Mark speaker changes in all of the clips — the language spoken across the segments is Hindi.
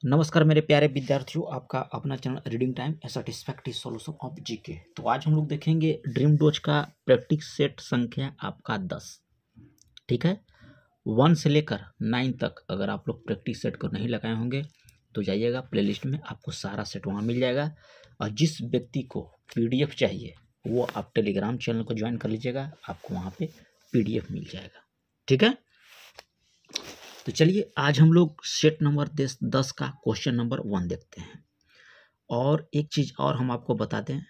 Speaker 1: नमस्कार मेरे प्यारे विद्यार्थियों, आपका अपना channel reading time A satisfactory solution of GK. तो आज हम लोग देखेंगे ड्रीम डोज का प्रैक्टिस सेट संख्या आपका 10। ठीक है, 1 से लेकर 9 तक अगर आप लोग प्रैक्टिस सेट को नहीं लगाए होंगे तो जाइएगा प्लेलिस्ट में, आपको सारा सेट वहाँ मिल जाएगा। और जिस व्यक्ति को पीडीएफ चाहिए वो आप टेलीग्राम चैनल को ज्वाइन कर लीजिएगा, आपको वहाँ पे पीडीएफ मिल जाएगा। ठीक है, तो चलिए आज हम लोग सेट नंबर 10 का क्वेश्चन नंबर 1 देखते हैं। और एक चीज़ और हम आपको बता दें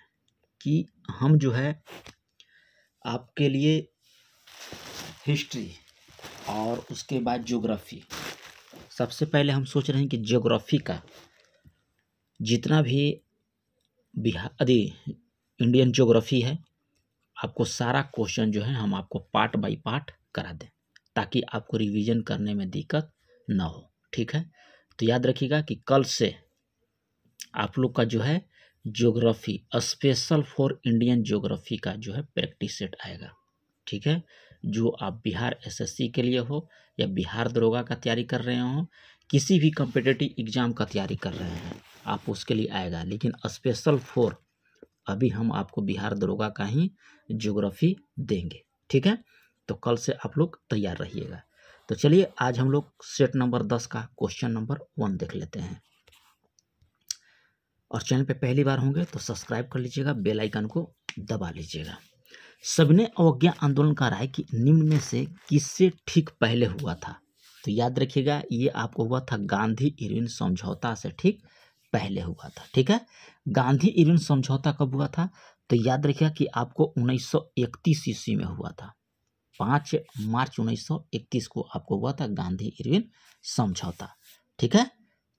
Speaker 1: कि हम जो है आपके लिए हिस्ट्री और उसके बाद ज्योग्राफी, सबसे पहले हम सोच रहे हैं कि ज्योग्राफी का जितना भी बिहार इंडियन ज्योग्राफी है, आपको सारा क्वेश्चन जो है हम आपको पार्ट बाय पार्ट करा दें ताकि आपको रिवीजन करने में दिक्कत ना हो। ठीक है, तो याद रखिएगा कि कल से आप लोग का जो है geography special for Indian geography का जो है प्रैक्टिस सेट आएगा। ठीक है, जो आप बिहार एसएससी के लिए हो या बिहार दरोगा का तैयारी कर रहे हो, किसी भी कॉम्पिटिटिव एग्जाम का तैयारी कर रहे हैं आप, उसके लिए आएगा। लेकिन स्पेशल फॉर अभी हम आपको बिहार दरोगा का ही ज्योग्राफी देंगे। ठीक है, तो कल से आप लोग तैयार रहिएगा। तो चलिए आज हम लोग सेट नंबर 10 का क्वेश्चन नंबर 1 देख लेते हैं। और चैनल पे पहली बार होंगे तो सब्सक्राइब कर लीजिएगा, बेल आइकन को दबा लीजिएगा। सबने अवज्ञा आंदोलन का राय कि निम्न में से किससे ठीक पहले हुआ था? तो याद रखिएगा ये आपको हुआ था गांधी इरविन समझौता से ठीक पहले हुआ था। ठीक है, गांधी इरविन समझौता कब हुआ था? तो याद रखिएगा कि आपको 1931 ईस्वी में हुआ था। 5 मार्च 1931 को आपको हुआ था गांधी इरविन समझौता। ठीक है,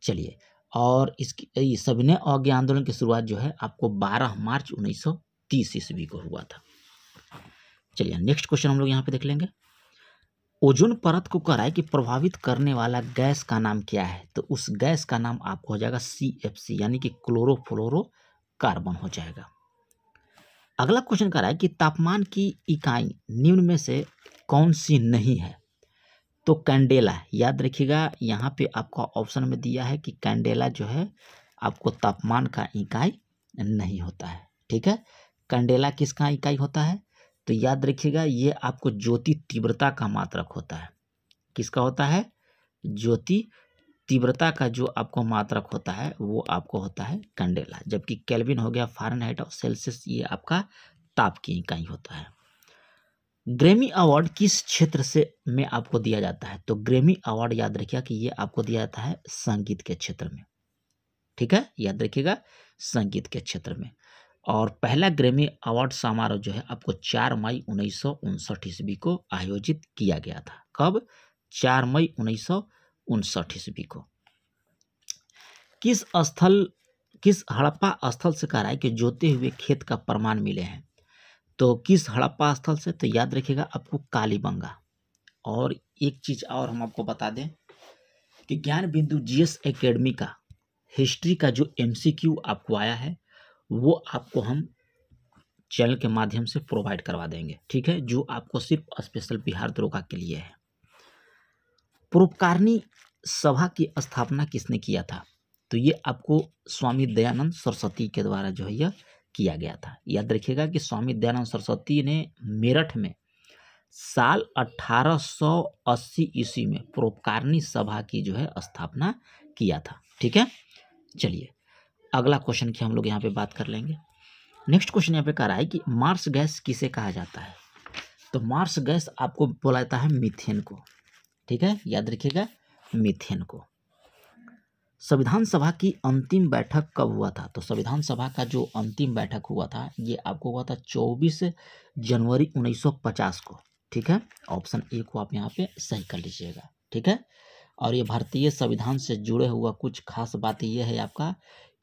Speaker 1: चलिए। और इसकी सविनय अवज्ञा आंदोलन की शुरुआत जो है आपको 12 मार्च 1930 ईस्वी को हुआ था। चलिए नेक्स्ट क्वेश्चन हम लोग यहाँ पे देख लेंगे। ओजोन परत को कराए कि प्रभावित करने वाला गैस का नाम क्या है? तो उस गैस का नाम आपको हो जाएगा CFC यानी कि क्लोरोफ्लोरोकार्बन हो जाएगा। अगला क्वेश्चन कर रहा है कि तापमान की इकाई निम्न में से कौन सी नहीं है? तो कैंडेला, याद रखिएगा यहाँ पे आपका ऑप्शन में दिया है कि कैंडेला जो है आपको तापमान का इकाई नहीं होता है। ठीक है, कैंडेला किसका इकाई होता है? तो याद रखिएगा ये आपको ज्योति तीव्रता का मात्रक होता है। किसका होता है? ज्योति तीव्रता का जो आपको मात्रक होता है वो आपको होता है कैंडेला, जबकि केल्विन हो गया, फ़ारेनहाइट और सेल्सियस ये आपका ताप की इकाई होता है। ग्रैमी अवार्ड किस क्षेत्र से में आपको दिया जाता है? तो ग्रैमी अवार्ड याद रखिएगा कि ये आपको दिया जाता है संगीत के क्षेत्र में। ठीक है, याद रखिएगा संगीत के क्षेत्र में। और पहला ग्रैमी अवार्ड समारोह जो है आपको 4 मई 1959 ईस्वी को आयोजित किया गया था। कब? 4 मई 1959 ईस्वी को। किस हड़प्पा स्थल से कहा है कि जोते हुए खेत का प्रमाण मिले हैं? तो किस हड़प्पा स्थल से? तो याद रखिएगा आपको कालीबंगा। और एक चीज और हम आपको बता दें कि ज्ञान बिंदु जीएस एकेडमी का हिस्ट्री का जो MCQ आपको आया है वो आपको हम चैनल के माध्यम से प्रोवाइड करवा देंगे। ठीक है, जो आपको सिर्फ स्पेशल बिहार दरोगा के लिए है। परोपकारिणी सभा की स्थापना किसने किया था? तो ये आपको स्वामी दयानंद सरस्वती के द्वारा जो है यह किया गया था। याद रखिएगा कि स्वामी दयानंद सरस्वती ने मेरठ में साल 1880 ईस्वी में परोपकारिणी सभा की जो है स्थापना किया था। ठीक है, चलिए अगला क्वेश्चन की हम लोग यहाँ पे बात कर लेंगे। नेक्स्ट क्वेश्चन यहाँ पे कह रहा है कि मार्स गैस किसे कहा जाता है? तो मार्स गैस आपको बोला जाता है मीथेन को। ठीक है, याद रखिएगा मीथेन को। संविधान सभा की अंतिम बैठक कब हुआ था? तो संविधान सभा का जो अंतिम बैठक हुआ था ये आपको हुआ था 24 जनवरी 1950 को। ठीक है, ऑप्शन ए को आप यहाँ पे सही कर लीजिएगा। ठीक है, और ये भारतीय संविधान से जुड़े हुआ कुछ खास बात ये है आपका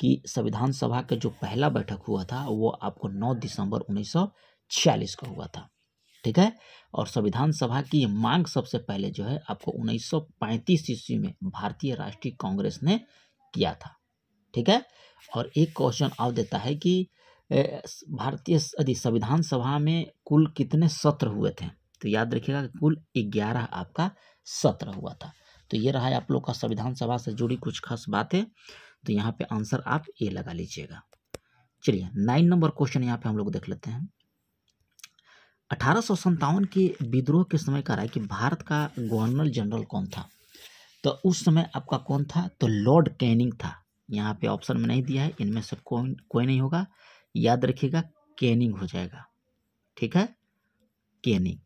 Speaker 1: कि संविधान सभा का जो पहला बैठक हुआ था वो आपको 9 दिसंबर 1946 को हुआ था। ठीक है, और संविधान सभा की मांग सबसे पहले जो है आपको 1935 ईस्वी में भारतीय राष्ट्रीय कांग्रेस ने किया था। ठीक है, और एक क्वेश्चन और देता है कि भारतीय संविधान सभा में कुल कितने सत्र हुए थे? तो याद रखिएगा कुल 11 आपका सत्र हुआ था। तो ये रहा है आप लोग का संविधान सभा से जुड़ी कुछ खास बातें। तो यहाँ पे आंसर आप ए लगा लीजिएगा। चलिए 9 नंबर क्वेश्चन यहाँ पे हम लोग देख लेते हैं। 1857 के विद्रोह के समय कह रहा है कि भारत का गवर्नर जनरल कौन था। तो उस समय आपका कौन था, तो लॉर्ड कैनिंग था। यहाँ पे ऑप्शन में नहीं दिया है, इनमें से कोई नहीं होगा, याद रखिएगा कैनिंग हो जाएगा। ठीक है, कैनिंग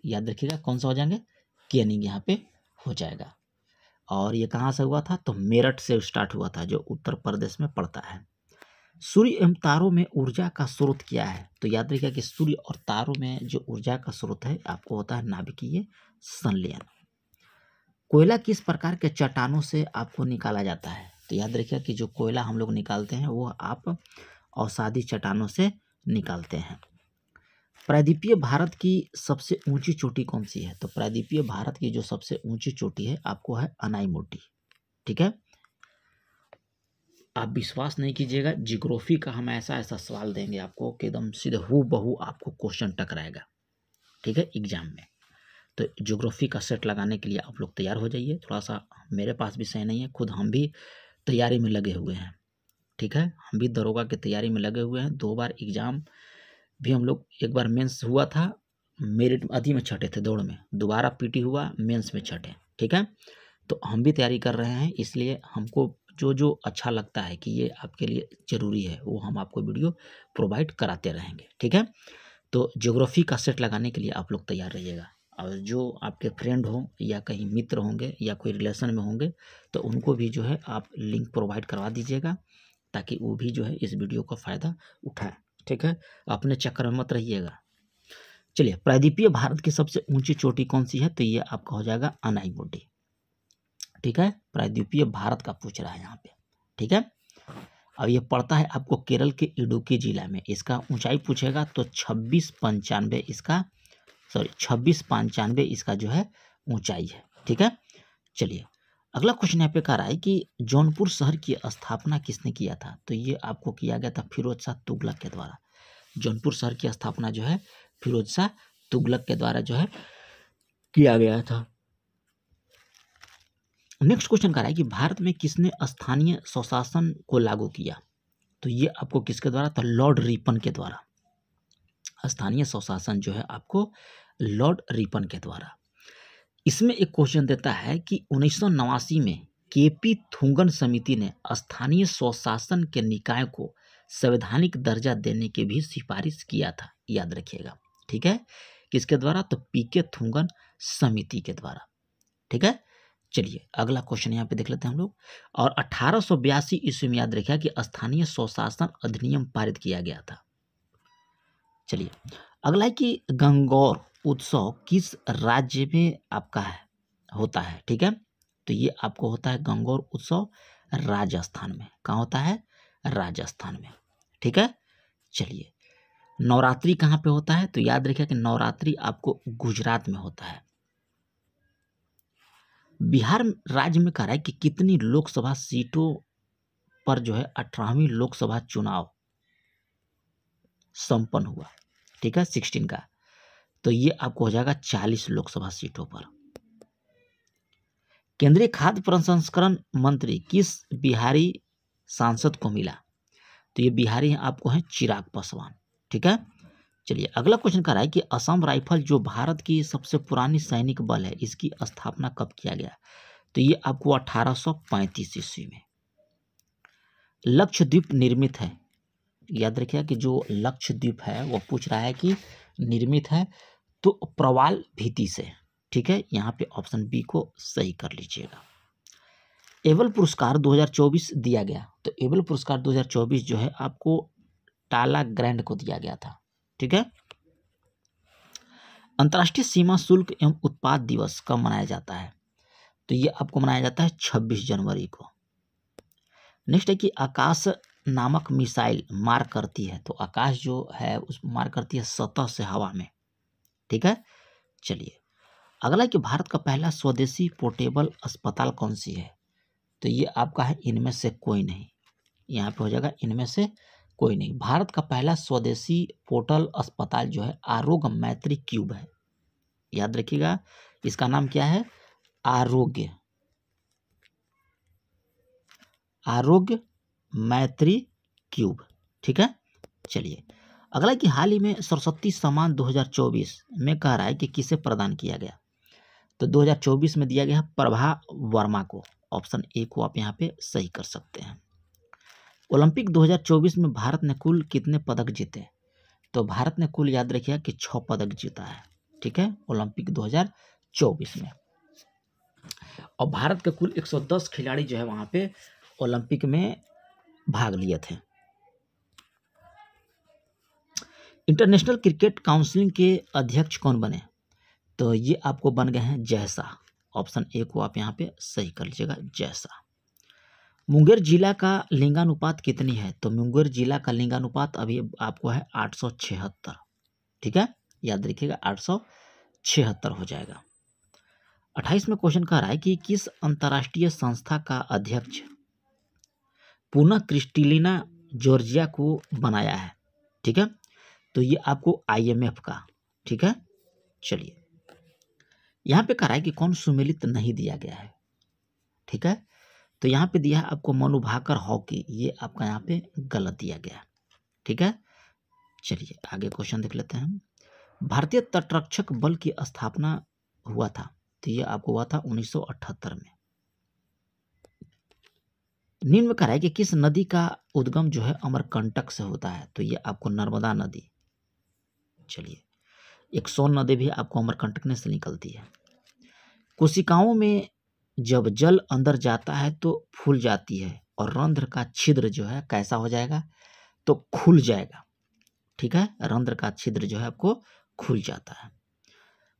Speaker 1: याद रखिएगा, कौन सा हो जाएंगे, कैनिंग यहाँ पे हो जाएगा। और ये कहाँ से हुआ था, तो मेरठ से स्टार्ट हुआ था, जो उत्तर प्रदेश में पड़ता है। सूर्य एवं तारों में ऊर्जा का स्रोत क्या है, तो याद रखिएगा कि सूर्य और तारों में जो ऊर्जा का स्रोत है आपको होता है नाभिकीय संलयन। कोयला किस प्रकार के चट्टानों से आपको निकाला जाता है, तो याद रखिएगा कि जो कोयला हम लोग निकालते हैं वो आप अवसादी चट्टानों से निकालते हैं। प्रायद्वीपीय भारत की सबसे ऊंची चोटी कौन सी है, तो प्रायद्वीपीय भारत की जो सबसे ऊंची चोटी है आपको है अनाईमोटी। ठीक है, आप विश्वास नहीं कीजिएगा, जियोग्राफी का हम ऐसा ऐसा सवाल देंगे आपको कि एकदम सीधे हूबहू आपको क्वेश्चन टकराएगा। ठीक है, एग्जाम में। तो जियोग्राफी का सेट लगाने के लिए आप लोग तैयार हो जाइए। थोड़ा सा मेरे पास भी सही नहीं है, खुद हम भी तैयारी में लगे हुए हैं। ठीक है, हम भी दरोगा की तैयारी में लगे हुए हैं। 2 बार एग्जाम भी हम लोग, एक बार मेंस हुआ था, मेरिट अधी में छठे थे दौड़ में, दोबारा पीटी हुआ मेंस में छठे। ठीक है, तो हम भी तैयारी कर रहे हैं, इसलिए हमको जो जो अच्छा लगता है कि ये आपके लिए ज़रूरी है वो हम आपको वीडियो प्रोवाइड कराते रहेंगे। ठीक है, तो ज्योग्राफी का सेट लगाने के लिए आप लोग तैयार रहिएगा। और जो आपके फ्रेंड हों या कहीं मित्र होंगे या कोई रिलेशन में होंगे तो उनको भी जो है आप लिंक प्रोवाइड करवा दीजिएगा, ताकि वो भी जो है इस वीडियो का फ़ायदा उठाए। ठीक है, अपने चक्कर में मत रहिएगा। चलिए, प्रायद्वीपीय भारत की सबसे ऊंची चोटी कौन सी है, तो ये आपका हो जाएगा अनाईमोटी। ठीक है, प्रायद्वीपीय भारत का पूछ रहा है यहाँ पे। ठीक है, अब ये पड़ता है आपको केरल के इडुक्की जिला में। इसका ऊंचाई पूछेगा तो 2695 इसका जो है ऊंचाई है। ठीक है, चलिए अगला क्वेश्चन यहाँ पे कह रहा है कि जौनपुर शहर की स्थापना किसने किया था, तो ये आपको किया गया था फिरोज शाह तुगलक के द्वारा। जौनपुर शहर की स्थापना जो है फिरोज शाह तुगलक के द्वारा जो है किया गया था। नेक्स्ट क्वेश्चन कह रहा है कि भारत में किसने स्थानीय स्वशासन को लागू किया, तो ये आपको किसके द्वारा, तो लॉर्ड रिपन के द्वारा। स्थानीय स्वशासन जो है आपको लॉर्ड रिपन के द्वारा। इसमें एक क्वेश्चन देता है कि 1989 में केपी थुंगन समिति ने स्थानीय स्वशासन के निकाय को संवैधानिक दर्जा देने की भी सिफारिश किया था, याद रखिएगा। ठीक है, किसके द्वारा, तो पीके थुंगन समिति के द्वारा। ठीक है, चलिए अगला क्वेश्चन यहाँ पे देख लेते हैं हम लोग। और 1882 ईस्वी में याद रखिएगा कि स्थानीय स्वशासन अधिनियम पारित किया गया था। चलिए अगला है कि गंगौर उत्सव किस राज्य में आपका है होता है। ठीक है, तो ये आपको होता है गंगौर उत्सव राजस्थान में। कहाँ होता है, राजस्थान में। ठीक है, चलिए नवरात्रि कहाँ पे होता है, तो याद रखिए कि नवरात्रि आपको गुजरात में होता है। बिहार राज्य में कह रहा है कि कितनी लोकसभा सीटों पर जो है 18वीं लोकसभा चुनाव संपन्न हुआ। ठीक है, 16 का, तो ये आपको हो जाएगा 40 लोकसभा सीटों पर। केंद्रीय खाद्य प्रसंस्करण मंत्री किस बिहारी सांसद को मिला, तो ये बिहारी आपको है चिराग पासवान। ठीक है, चलिए अगला क्वेश्चन कह रहा है कि असम राइफल जो भारत की सबसे पुरानी सैनिक बल है, इसकी स्थापना कब किया गया, तो ये आपको 1835 ईस्वी में। लक्षद्वीप निर्मित है, याद रखिएगा कि जो लक्षद्वीप है वो पूछ रहा है कि निर्मित है तो प्रवाल भीति से। ठीक है, यहाँ पे ऑप्शन बी को सही कर लीजिएगा। एबल पुरस्कार 2024 दिया गया, तो एबल पुरस्कार 2024 जो है आपको टाला ग्रैंड को दिया गया था। ठीक है, अंतर्राष्ट्रीय सीमा शुल्क एवं उत्पाद दिवस कब मनाया जाता है, तो ये आपको मनाया जाता है 26 जनवरी को। नेक्स्ट है कि आकाश नामक मिसाइल मार करती है, तो आकाश जो है उस मार करती है सतह से हवा में। ठीक है, चलिए अगला कि भारत का पहला स्वदेशी पोर्टेबल अस्पताल कौन सी है, तो ये आपका है इनमें से कोई नहीं। यहाँ पे हो जाएगा इनमें से कोई नहीं। भारत का पहला स्वदेशी पोर्टल अस्पताल जो है आरोग्य मैत्री क्यूब है, याद रखिएगा इसका नाम क्या है, आरोग्य आरोग्य मैत्री क्यूब। ठीक है, चलिए अगला कि हाल ही में सरस्वती सम्मान 2024 में कह रहा है कि किसे प्रदान किया गया। तो 2024 में दिया गया है प्रभा वर्मा को। ऑप्शन ए को आप यहाँ पे सही कर सकते हैं। ओलंपिक 2024 में भारत ने कुल कितने पदक जीते। तो भारत ने कुल याद रखिएगा कि 6 पदक जीता है। ठीक है, ओलंपिक 2024 में। और भारत के कुल 110 खिलाड़ी जो है वहां पे ओलंपिक में भाग लिए थे। इंटरनेशनल क्रिकेट काउंसिल के अध्यक्ष कौन बने। तो ये आपको बन गए हैं जय शाह। ऑप्शन ए को आप यहाँ पे सही कर लीजिएगा, जय शाह। मुंगेर जिला का लिंगानुपात कितनी है। तो मुंगेर जिला का लिंगानुपात अभी आपको है 876। ठीक है, याद रखिएगा 876 हो जाएगा। 28 में क्वेश्चन कह रहा है कि किस अंतर्राष्ट्रीय संस्था का अध्यक्ष पुनः क्रिस्टलिना जॉर्जिया को बनाया है। ठीक है, तो ये आपको IMF का। ठीक है, चलिए यहाँ पे कह रहा है कि कौन सुमेलित नहीं दिया गया है। ठीक है, तो यहाँ पे दिया है आपको मनु भाकर हॉकी, ये आपका यहाँ पे गलत दिया गया। ठीक है, चलिए आगे क्वेश्चन देख लेते हैं। भारतीय तटरक्षक बल की स्थापना हुआ था। तो ये आपको हुआ था 1978 में। निम्न में कह रहा है कि किस नदी का उद्गम जो है अमरकंटक से होता है। तो ये आपको नर्मदा नदी। चलिए एक सोन नदी भी आपको अमरकंटक से निकलती है। कोशिकाओं में जब जल अंदर जाता है तो फूल जाती है और रंध्र का छिद्र जो है कैसा हो जाएगा, तो खुल जाएगा। ठीक है, रंध्र का छिद्र जो है आपको खुल जाता है।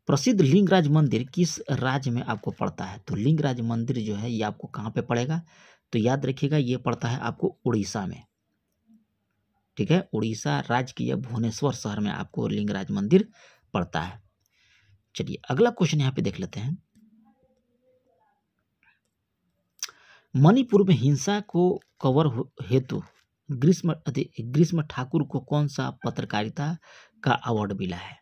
Speaker 1: प्रसिद्ध लिंगराज मंदिर किस राज्य में आपको पड़ता है। तो लिंगराज मंदिर जो है ये आपको कहाँ पे पड़ेगा। तो याद रखिएगा ये पड़ता है आपको उड़ीसा में। ठीक है, उड़ीसा राज्य की भुवनेश्वर शहर में आपको लिंगराज मंदिर पड़ता है। चलिए अगला क्वेश्चन यहाँ पे देख लेते हैं। मणिपुर में हिंसा को कवर हेतु ग्रीष्म ठाकुर को कौन सा पत्रकारिता का अवार्ड मिला है।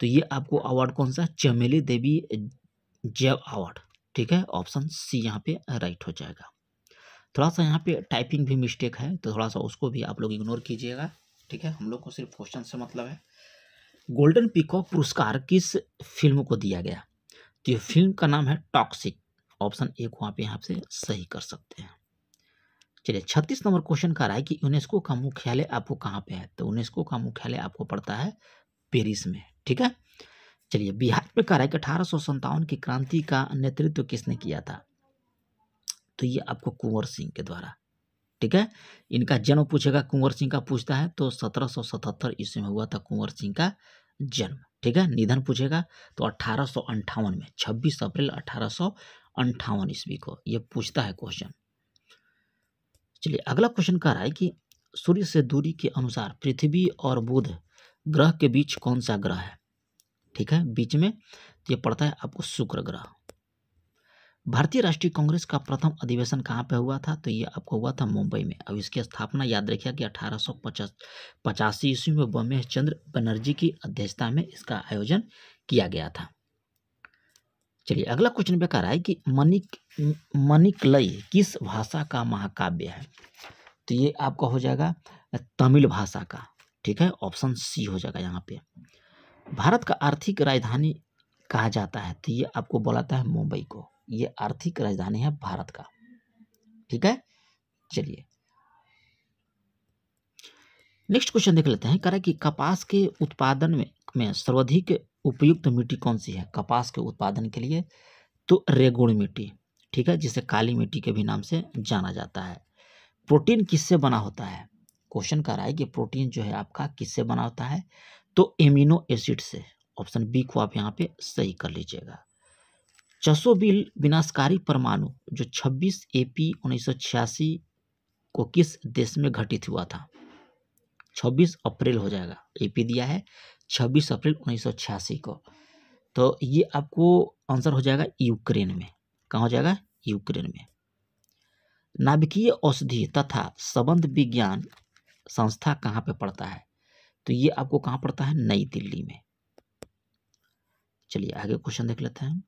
Speaker 1: तो ये आपको अवार्ड कौन सा, चमेली देवी जैव अवार्ड। ठीक है, ऑप्शन सी यहाँ पे राइट हो जाएगा। थोड़ा सा यहाँ पे टाइपिंग भी मिस्टेक है, तो थोड़ा सा उसको भी आप लोग इग्नोर कीजिएगा। ठीक है, हम लोग को सिर्फ क्वेश्चन से मतलब है। गोल्डन पीकॉक पुरस्कार किस फिल्म को दिया गया। तो ये फिल्म का नाम है टॉक्सिक। ऑप्शन ए को आप यहाँ से सही कर सकते हैं। चलिए 36 नंबर क्वेश्चन का रहा है कि यूनेस्को का मुख्यालय आपको कहाँ पे है। तो यूनेस्को का मुख्यालय आपको पड़ता है पेरिस में। ठीक है, चलिए बिहार में कह रहा है कि 1857 की क्रांति का नेतृत्व किसने किया था। तो ये आपको कुंवर सिंह के द्वारा। ठीक है, इनका जन्म पूछेगा, कुंवर सिंह का पूछता है तो 1777 ईस्वी में हुआ था कुंवर सिंह का जन्म। ठीक है, निधन पूछेगा तो 1858 में 26 अप्रैल 1858 ईस्वी को ये पूछता है क्वेश्चन। चलिए अगला क्वेश्चन कह रहा है कि सूर्य से दूरी के अनुसार पृथ्वी और बुध ग्रह के बीच कौन सा ग्रह है। ठीक है, बीच में तो ये पड़ता है आपको शुक्र ग्रह। भारतीय राष्ट्रीय कांग्रेस का प्रथम अधिवेशन कहाँ पे हुआ था। तो ये आपको हुआ था मुंबई में। अब इसकी स्थापना याद रखिए कि 1885 ईस्वी में बमेश चंद्र बनर्जी की अध्यक्षता में इसका आयोजन किया गया था। चलिए अगला क्वेश्चन पे कह रहा है कि मणिकलई किस भाषा का महाकाव्य है। तो ये आपका हो जाएगा तमिल भाषा का। ठीक है, ऑप्शन सी हो जाएगा यहाँ पे। भारत का आर्थिक राजधानी कहा जाता है। तो ये आपको बुलाता है मुंबई को। ये आर्थिक राजधानी है भारत का। ठीक है, चलिए नेक्स्ट क्वेश्चन देख लेते हैं। कह रहा है कि कपास के उत्पादन में सर्वाधिक उपयुक्त मिट्टी कौन सी है कपास के उत्पादन के लिए। तो रेगुड़ मिट्टी। ठीक है, जिसे काली मिट्टी के भी नाम से जाना जाता है। प्रोटीन किससे बना होता है। क्वेश्चन कह रहा है कि प्रोटीन जो है आपका किससे बना होता है। तो एमिनो एसिड से। ऑप्शन बी को आप यहाँ पे सही कर लीजिएगा। चसोबिल विनाशकारी परमाणु जो 26 AP 1986 को किस देश में घटित हुआ था। 26 अप्रैल हो जाएगा। AP दिया है 26 अप्रैल 1986 को। तो ये आपको आंसर हो जाएगा यूक्रेन में। कहाँ हो जाएगा, यूक्रेन में। नाभिकीय औषधि तथा संबंध विज्ञान संस्था कहाँ पे पड़ता है। तो ये आपको कहाँ पड़ता है, नई दिल्ली में। चलिए आगे क्वेश्चन देख लेते हैं।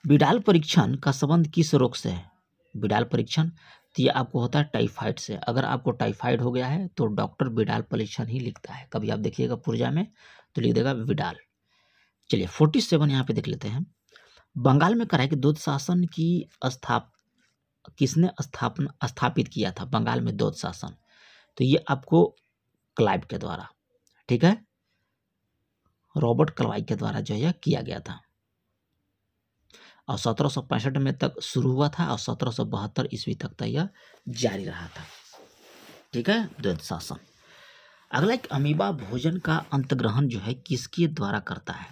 Speaker 1: विडाल परीक्षण का संबंध किस रोग से है। बिडाल परीक्षण, तो ये आपको होता है टाइफाइड से। अगर आपको टाइफाइड हो गया है तो डॉक्टर बिडाल परीक्षण ही लिखता है। कभी आप देखिएगा पुर्जा में तो लिख देगा विडाल। चलिए 47 यहाँ पे देख लेते हैं। बंगाल में कराए कि द्वैध शासन की किसने स्थापित किया था बंगाल में द्वैध शासन? तो ये आपको क्लाइव के द्वारा, ठीक है, रॉबर्ट क्लाइव के द्वारा जो है किया गया था। और 1765 में तक शुरू हुआ था और 1772 ईस्वी तक यह जारी रहा था, ठीक है, द्वैध शासन। अगला एक अमीबा भोजन का अंतग्रहण जो है किसके द्वारा करता है?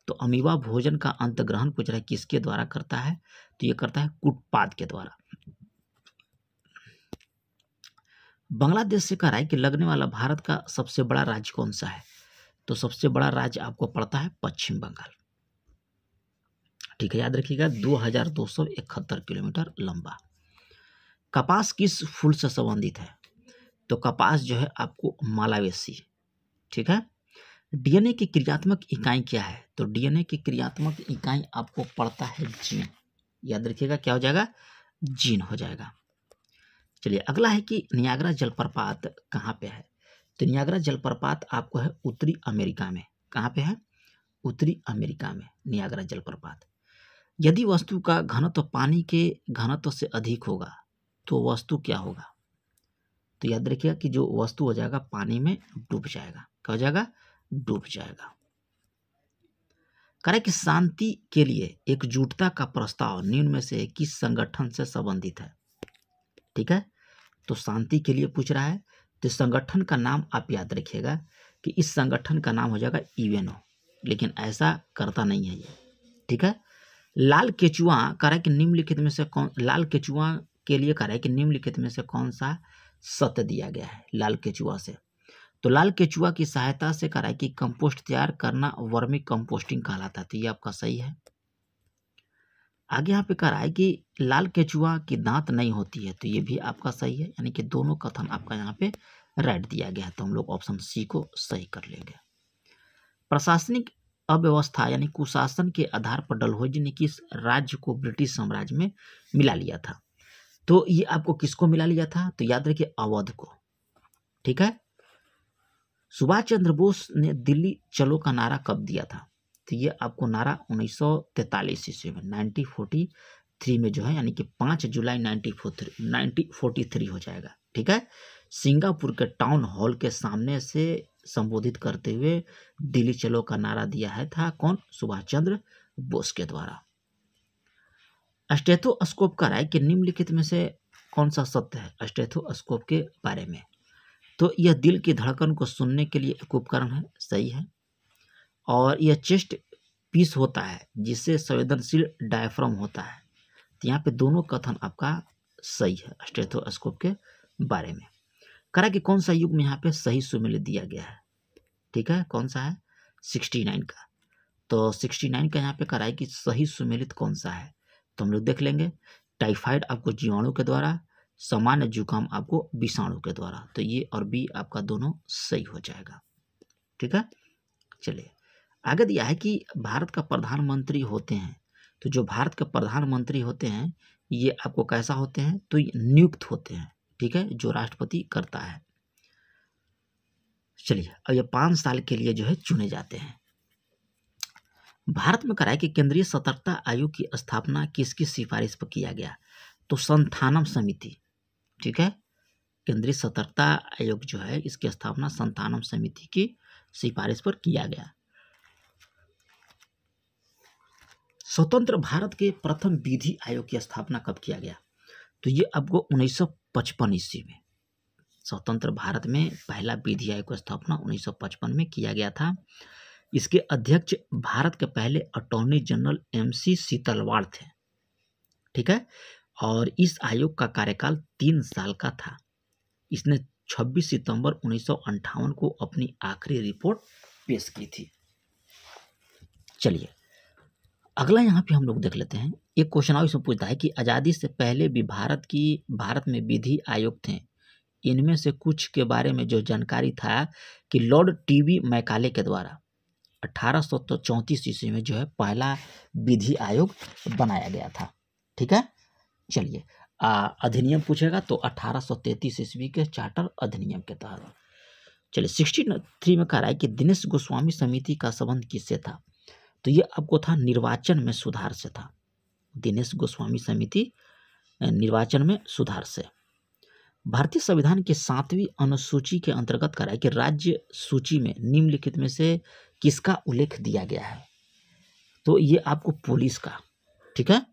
Speaker 1: तो अमीबा भोजन का अंतग्रहण पूछ रहा है किसके द्वारा करता है? तो ये करता है कुटपाद के द्वारा। बांग्लादेश से कह रहा है कि लगने वाला भारत का सबसे बड़ा राज्य कौन सा है? तो सबसे बड़ा राज्य आपको पड़ता है पश्चिम बंगाल, ठीक है, याद रखिएगा, 2271 किलोमीटर लंबा। कपास किस फूल से संबंधित है? तो कपास जो है आपको मालावेसी, ठीक है। डीएनए की क्रियात्मक इकाई क्या है? तो डीएनए की क्रियात्मक इकाई आपको पड़ता है जीन, याद रखिएगा, क्या हो जाएगा? जीन हो जाएगा। चलिए अगला है कि नियाग्रा जलप्रपात कहाँ पे है? तो नियाग्रा जलप्रपात आपको है उत्तरी अमेरिका में। कहाँ पे है? उत्तरी अमेरिका में नियाग्रा जलप्रपात। यदि वस्तु का घनत्व पानी के घनत्व से अधिक होगा तो वस्तु क्या होगा? तो याद रखिएगा कि जो वस्तु हो जाएगा पानी में डूब जाएगा। क्या हो जाएगा? डूब जाएगा। करें कि शांति के लिए एकजुटता का प्रस्ताव निम्न में से किस संगठन से संबंधित है? ठीक है, तो शांति के लिए पूछ रहा है तो संगठन का नाम आप याद रखिएगा कि इस संगठन का नाम हो जाएगा यूएनओ, लेकिन ऐसा करता नहीं है ये, ठीक है। लाल केचुआ कह रहा है कि निम्नलिखित में से कौन, लाल केचुआ के लिए कह रहा है कि निम्नलिखित में से कौन सा सत्य दिया गया है लाल केचुआ से? तो लाल केचुआ की सहायता से कह रहा है कि कंपोस्ट तैयार करना वर्मी कंपोस्टिंग कहलाता है, तो ये आपका सही है। आगे यहाँ पे कह रहा है कि लाल केचुआ की दांत नहीं होती है, तो ये भी आपका सही है, यानी कि दोनों कथन आपका यहाँ पे राइट दिया गया है, तो हम लोग ऑप्शन सी को सही कर लेंगे। प्रशासनिक अव्यवस्था यानी कुशासन के आधार पर डलहौजी ने किस राज्य को ब्रिटिश साम्राज्य में मिला लिया था? तो ये आपको किसको मिला लिया था? तो याद रखिए अवध को, ठीक है। सुभाष चंद्र बोस ने दिल्ली चलो का नारा कब दिया था? तो ये आपको नारा 1943 ईस्वी में 1943 में जो है, यानी कि 5 जुलाई 1943 हो जाएगा, ठीक है। सिंगापुर के टाउन हॉल के सामने से संबोधित करते हुए दिल्ली चलो का नारा दिया है था कौन? सुभाष चंद्र बोस के द्वारा। स्टेथोस्कोप का राय कि निम्नलिखित में से कौन सा सत्य है स्टेथोस्कोप के बारे में? तो यह दिल की धड़कन को सुनने के लिए एक उपकरण है, सही है। और यह चेस्ट पीस होता है जिससे संवेदनशील डायफ्राम होता है, तो यहाँ पे दोनों कथन आपका सही है स्टेथोस्कोप के बारे में। करा कि कौन सा युग में यहाँ पे सही सुमेलित दिया गया है, ठीक है, कौन सा है? 69 का। तो 69 का यहाँ पे करा है कि सही सुमेलित कौन सा है, तो हम लोग देख लेंगे। टाइफाइड आपको जीवाणु के द्वारा, सामान्य जुकाम आपको विषाणु के द्वारा, तो ये और बी आपका दोनों सही हो जाएगा, ठीक है। चलिए आगे दिया है कि भारत का प्रधानमंत्री होते हैं, तो जो भारत के प्रधानमंत्री होते हैं ये आपको कैसा होते हैं? तो ये नियुक्त होते हैं, ठीक है, जो राष्ट्रपति करता है। चलिए अब ये 5 साल के लिए जो है चुने जाते हैं। भारत में कराए कि केंद्रीय सतर्कता आयोग की स्थापना किसकी सिफारिश पर किया गया? तो संथानम समिति, ठीक है, केंद्रीय सतर्कता आयोग जो है इसकी स्थापना संथानम समिति की सिफारिश पर किया गया। स्वतंत्र भारत के प्रथम विधि आयोग की स्थापना कब किया गया? तो ये आपको 1955 ईस्वी में स्वतंत्र भारत में पहला विधि आयोग की स्थापना 1955 में किया गया था। इसके अध्यक्ष भारत के पहले अटॉर्नी जनरल MC सीतलवाड़ थे, ठीक है। और इस आयोग का कार्यकाल 3 साल का था। इसने 26 सितंबर 1958 को अपनी आखिरी रिपोर्ट पेश की थी। चलिए अगला यहाँ पे हम लोग देख लेते हैं। एक क्वेश्चन और इसमें पूछता है कि आज़ादी से पहले भी भारत में विधि आयोग थे, इनमें से कुछ के बारे में जो जानकारी था कि लॉर्ड टीबी मैकाले के द्वारा 1834 ईस्वी में जो है पहला विधि आयोग बनाया गया था, ठीक है। चलिए अधिनियम पूछेगा तो 1833 ईस्वी के चार्टर अधिनियम के तहत। चलिए 63 में कह रहा है कि दिनेश गोस्वामी समिति का संबंध किससे था? तो ये आपको था निर्वाचन में सुधार से था। दिनेश गोस्वामी समिति निर्वाचन में सुधार से। भारतीय संविधान के 7वीं अनुसूची के अंतर्गत कह रहा है कि राज्य सूची में निम्नलिखित में से किसका उल्लेख दिया गया है? तो ये आपको पुलिस का, ठीक है।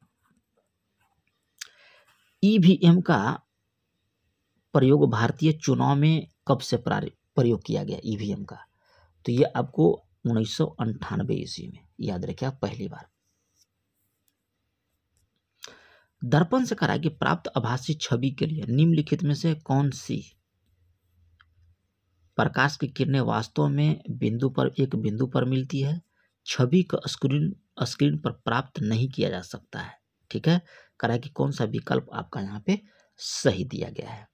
Speaker 1: ईवीएम का प्रयोग भारतीय चुनाव में कब से प्रयोग किया गया ईवीएम का? तो ये आपको 1998 ईस्वी में, याद रखिए आप, पहली बार। दर्पण से करा कि प्राप्त आभासी छवि के लिए निम्नलिखित में से कौन सी प्रकाश की किरणें वास्तव में एक बिंदु पर मिलती है? छवि को स्क्रीन पर प्राप्त नहीं किया जा सकता है, ठीक है। करा कि कौन सा विकल्प आपका यहाँ पे सही दिया गया है?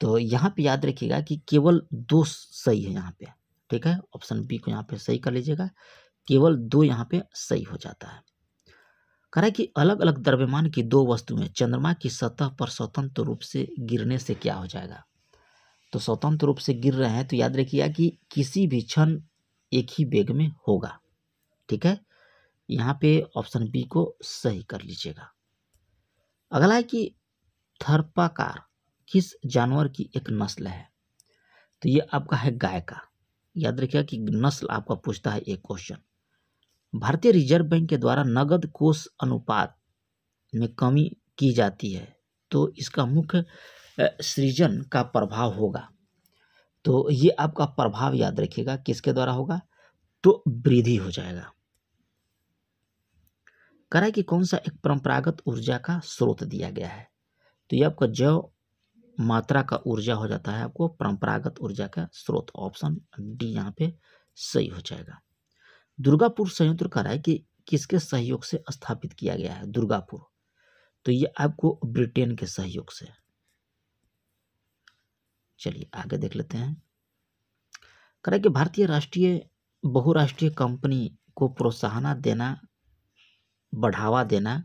Speaker 1: तो यहाँ पे याद रखिएगा कि केवल 2 सही है यहाँ पे, ठीक है। ऑप्शन बी को यहाँ पे सही कर लीजिएगा, केवल 2 यहाँ पे सही हो जाता है। कह रहा है कि अलग अलग द्रव्यमान की 2 वस्तुएं चंद्रमा की सतह पर स्वतंत्र रूप से गिरने से क्या हो जाएगा? तो स्वतंत्र रूप से गिर रहे हैं तो याद रखिएगा कि किसी भी क्षण एक ही वेग में होगा, ठीक है। यहाँ पे ऑप्शन बी को सही कर लीजिएगा। अगला है कि थर्पाकार किस जानवर की एक नस्ल है? तो ये आपका है गाय का। याद रखिएगा कि नस्ल आपका पूछता है एक क्वेश्चन। भारतीय रिजर्व बैंक के द्वारा नगद कोष अनुपात में कमी की जाती है तो इसका मुख्य सृजन का प्रभाव होगा। तो ये आपका प्रभाव याद रखिएगा किसके द्वारा होगा? तो वृद्धि हो जाएगा। कह रहा है कि कौन सा एक परंपरागत ऊर्जा का स्रोत दिया गया है? तो ये आपका जैव मात्रा का ऊर्जा हो जाता है आपको परंपरागत ऊर्जा का स्रोत। ऑप्शन डी यहाँ पे सही हो जाएगा। दुर्गापुर संयंत्र कह रहा है कि किसके सहयोग से स्थापित किया गया है दुर्गापुर? तो ये आपको ब्रिटेन के सहयोग से। चलिए आगे देख लेते हैं। कह रहा है कि भारतीय राष्ट्रीय बहुराष्ट्रीय कंपनी को प्रोत्साहन देना, बढ़ावा देना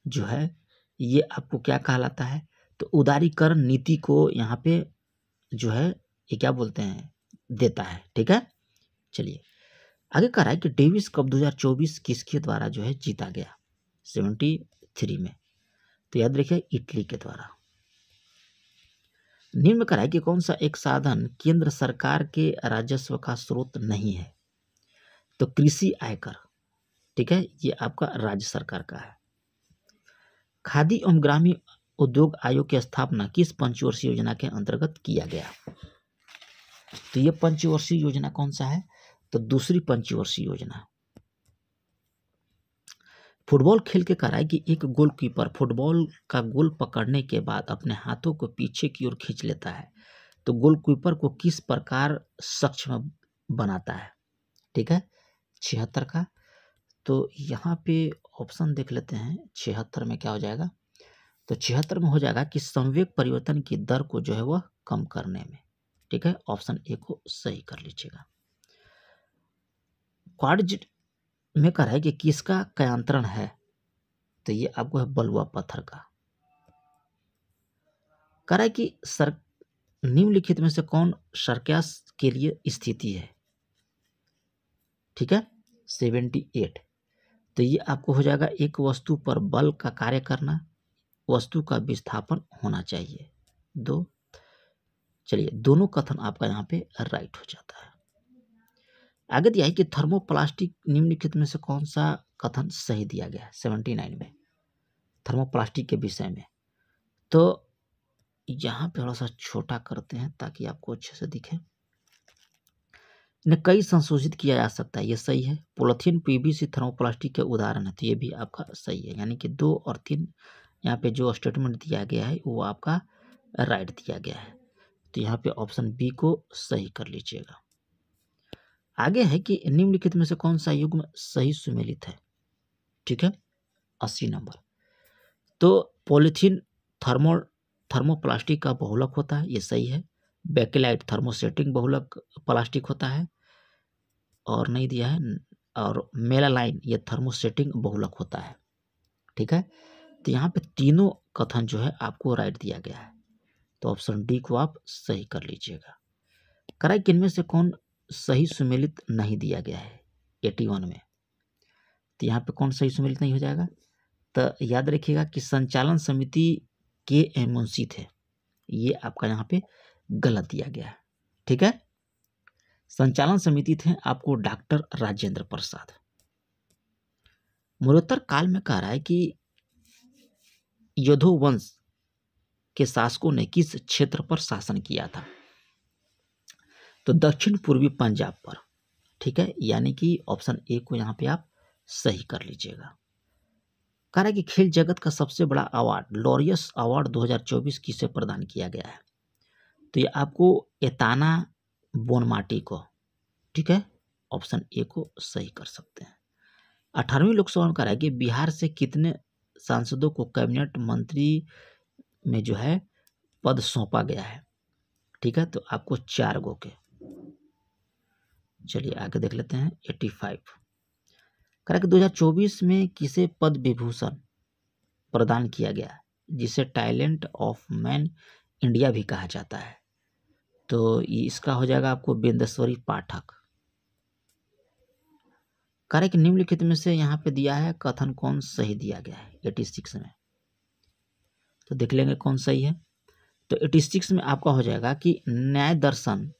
Speaker 1: जो है ये आपको क्या कहलाता है? तो उदारीकरण नीति को यहाँ पे जो है ये क्या बोलते हैं, देता है, ठीक है। चलिए आगे कह रहा है कि डेविस कप 2024 किसके द्वारा जो है जीता गया? 73 में। तो याद रखिए इटली के द्वारा। निम्न कह रहा है कि कौन सा एक साधन केंद्र सरकार के राजस्व का स्रोत नहीं है? तो कृषि आयकर, ठीक है, ये आपका राज्य सरकार का है। खादी एवं ग्रामीण उद्योग आयोग की स्थापना किस पंचवर्षीय योजना के अंतर्गत किया गया? तो ये पंचवर्षीय योजना कौन सा है? तो दूसरी पंचवर्षीय योजना। फुटबॉल खेल के कह रहा है कि एक गोलकीपर फुटबॉल का गोल पकड़ने के बाद अपने हाथों को पीछे की ओर खींच लेता है तो गोलकीपर को किस प्रकार सक्षम बनाता है? ठीक है, 76 का। तो यहाँ पे ऑप्शन देख लेते हैं 76 में क्या हो जाएगा? तो 76 में हो जाएगा कि संवेग परिवर्तन की दर को जो है वह कम करने में, ठीक है। ऑप्शन ए को सही कर लीजिएगा। क्वाड्रिज में कह रहा है कि किसका कयांतरण है? तो ये आपको है बलुआ पत्थर का। कह रहा है कि निम्नलिखित में से कौन सर्कस के लिए स्थिति है? ठीक है, 78। तो ये आपको हो जाएगा एक वस्तु पर बल का कार्य करना, वस्तु का विस्थापन होना चाहिए 2। चलिए दोनों कथन आपका यहाँ पे राइट हो जाता है। आगे दिया है कि थर्मोप्लास्टिक निम्नलिखित में से कौन सा कथन सही दिया गया है? 79 में थर्मोप्लास्टिक के विषय में। तो यहाँ पे थोड़ा सा छोटा करते हैं ताकि आपको अच्छे से दिखे। इन्हें कई संशोधित किया जा सकता है, ये सही है। पॉलीथीन पीवीसी थर्मोप्लास्टिक के उदाहरण है, तो ये भी आपका सही है। यानी कि 2 और 3 यहाँ पे जो स्टेटमेंट दिया गया है वो आपका राइट दिया गया है। तो यहाँ पे ऑप्शन बी को सही कर लीजिएगा। आगे है कि निम्नलिखित में से कौन सा युग्म सही सुमेलित है? ठीक है, 80 नंबर। तो पॉलीथीन थर्मोप्लास्टिक का बहुलक होता है, ये सही है। बेकेलाइट थर्मोसेटिंग बहुलक प्लास्टिक होता है और नहीं दिया है। और मेलालाइन ये थर्मोसेटिंग बहुलक होता है, ठीक है। तो यहाँ पे तीनों कथन जो है आपको राइट दिया गया है, तो ऑप्शन डी को आप सही कर लीजिएगा। कराए कि इनमें से कौन सही सुमेलित नहीं दिया गया है 81 में, तो यहाँ पे कौन सही सुमेलित नहीं हो जाएगा, तो याद रखिएगा कि संचालन समिति के मुंशी थे, ये आपका यहाँ पे गलत दिया गया है। ठीक है, संचालन समिति थे आपको डॉक्टर राजेंद्र प्रसाद। मरणोत्तर काल में कह रहा है कि यदु वंश के शासकों ने किस क्षेत्र पर शासन किया था, तो दक्षिण पूर्वी पंजाब पर। ठीक है, यानी कि ऑप्शन ए को यहाँ पे आप सही कर लीजिएगा। कह रहा है कि खेल जगत का सबसे बड़ा अवार्ड लॉरियस अवार्ड 2024 किसे प्रदान किया गया है, तो ये आपको एताना बोनमाटी को। ठीक है, ऑप्शन ए को सही कर सकते हैं। 18वीं लोकसभा में कह रहा है कि बिहार से कितने सांसदों को कैबिनेट मंत्री में जो है पद सौंपा गया है। ठीक है, तो आपको 4 गो के। चलिए आगे देख लेते हैं 85। कह रहा है कि 2024 में किसे पद्म विभूषण प्रदान किया गया, जिसे टैलेंट ऑफ मैन इंडिया भी कहा जाता है, तो ये इसका हो जाएगा आपको बिंदेश्वरी पाठक। कह रहा है कि निम्नलिखित में से यहाँ पे दिया है कथन कौन सही दिया गया है 86 में, तो देख लेंगे कौन सही है। तो 86 में आपका हो जाएगा कि न्याय दर्शन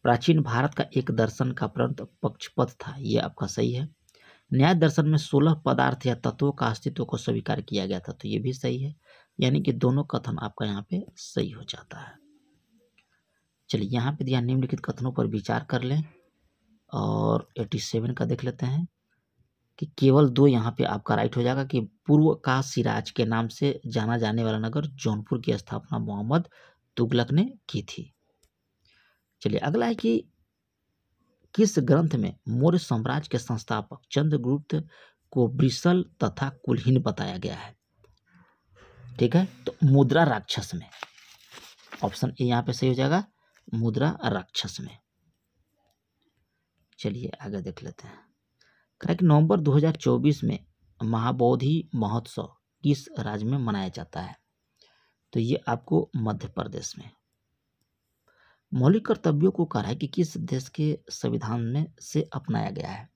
Speaker 1: प्राचीन भारत का एक दर्शन का परंत पक्षपथ था, ये आपका सही है। न्याय दर्शन में 16 पदार्थ या तत्वों का अस्तित्व को स्वीकार किया गया था, तो ये भी सही है, यानी कि दोनों कथन आपका यहाँ पे सही हो जाता है। चलिए यहाँ पे दिया निम्नलिखित कथनों पर विचार कर लें, और 87 का देख लेते हैं कि केवल 2 यहाँ पे आपका राइट हो जाएगा कि पूर्व का सिराज के नाम से जाना जाने वाला नगर जौनपुर की स्थापना मोहम्मद तुगलक ने की थी। चलिए अगला है कि किस ग्रंथ में मौर्य साम्राज्य के संस्थापक चंद्रगुप्त को वृषल तथा कुलहीन बताया गया है। ठीक है, तो मुद्रा राक्षस में, ऑप्शन ए यहाँ पे सही हो जाएगा, मुद्रा राक्षस में। चलिए आगे देख लेते हैं। कह रहा है कि नवंबर 2024 में महाबोधि महोत्सव किस राज्य में मनाया जाता है, तो ये आपको मध्य प्रदेश में। मौलिक कर्तव्यों को कह रहा है कि किस देश के संविधान में से अपनाया गया है,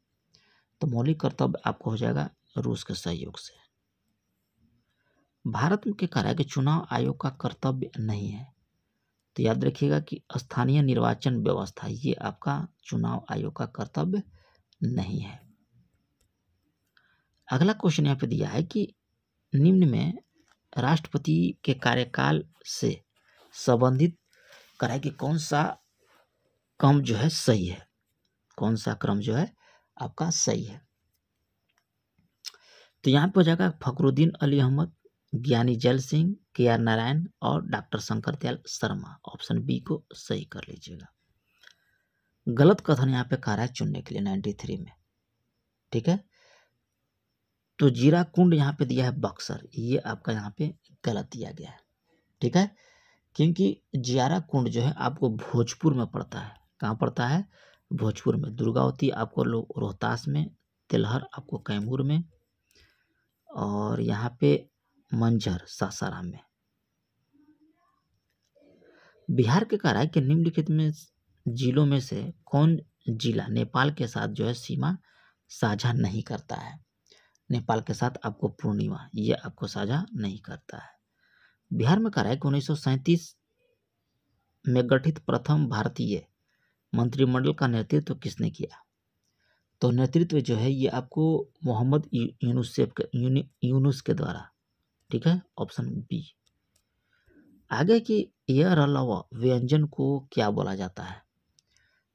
Speaker 1: तो मौलिक कर्तव्य आपको हो जाएगा रूस के सहयोग से। भारत के कह रहा है कि चुनाव आयोग का कर्तव्य नहीं है, तो याद रखिएगा कि स्थानीय निर्वाचन व्यवस्था ये आपका चुनाव आयोग का कर्तव्य नहीं है। अगला क्वेश्चन यहाँ पे दिया है कि निम्न में राष्ट्रपति के कार्यकाल से संबंधित कह रहा है कि कौन सा क्रम जो है सही है, कौन सा क्रम जो है आपका सही है, तो यहाँ पे हो जाएगा फखरुद्दीन अली अहमद, ज्ञानी जैल सिंह, KR नारायण और doctor Shankar Dayal Sharma. Option B को सही कर लीजिएगा। गलत कथन यहाँ पे कह रहा है चुनने के लिए 93 में। ठीक है, तो जीरा कुंड यहाँ पे दिया है बक्सर, ये आपका यहाँ पे गलत दिया गया है। ठीक है, क्योंकि जियारा कुंड जो है आपको भोजपुर में पड़ता है। कहाँ पड़ता है, भोजपुर में। दुर्गावती आपको रोहतास में, तिलहर आपको कैमूर में, और यहाँ पे मंझर सासाराम में। बिहार के कह रहा है कि निम्नलिखित में जिलों में से कौन जिला नेपाल के साथ जो है सीमा साझा नहीं करता है। नेपाल के साथ आपको पूर्णिमा ये आपको साझा नहीं करता है। बिहार में कह रहा है कि 1937 में गठित प्रथम भारतीय मंत्रिमंडल का नेतृत्व किसने किया, तो नेतृत्व जो है ये आपको मोहम्मद यूनुस के द्वारा। ठीक है, ऑप्शन बी। आगे की एयर अलावा व्यंजन को क्या बोला जाता है,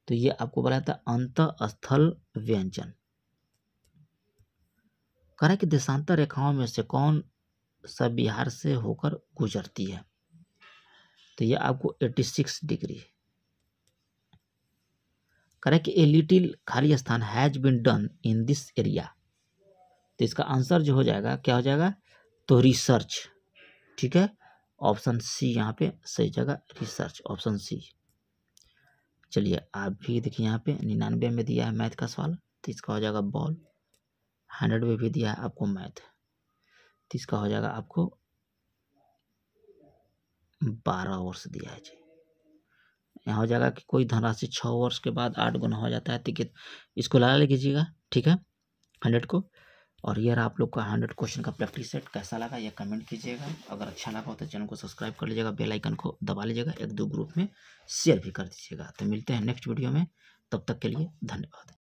Speaker 1: तो ये आपको बोला जाता है अंतःस्थल व्यंजन। कह रहा है कि देशांतर रेखाओं में से कौन सा बिहार से होकर गुजरती है, तो ये आपको 86 डिग्री। कह रहा है कि ए लिटिल खाली स्थान has been done in this area, तो इसका आंसर जो हो जाएगा क्या हो जाएगा, तो रिसर्च। ठीक है, ऑप्शन सी यहाँ पे सही जगह, रिसर्च, ऑप्शन सी। चलिए आप भी देखिए यहाँ पे 99 में दिया है मैथ का सवाल, तो इसका हो जाएगा बॉल। 100 में भी दिया है आपको मैथ, तो इसका हो जाएगा आपको 12 वर्ष दिया है जी। यहाँ हो जाएगा कि कोई धनराशि 6 वर्ष के बाद 8 गुना हो जाता है, तो इसको लगा लीजिएगा, ठीक है, 100 को। और ये रहा आप लोग का 100 क्वेश्चन का प्रैक्टिस सेट। कैसा लगा ये कमेंट कीजिएगा, अगर अच्छा लगा हो तो चैनल को सब्सक्राइब कर लीजिएगा, बेल आइकन को दबा लीजिएगा, 1-2 ग्रुप में शेयर भी कर दीजिएगा। तो मिलते हैं नेक्स्ट वीडियो में, तब तक के लिए धन्यवाद।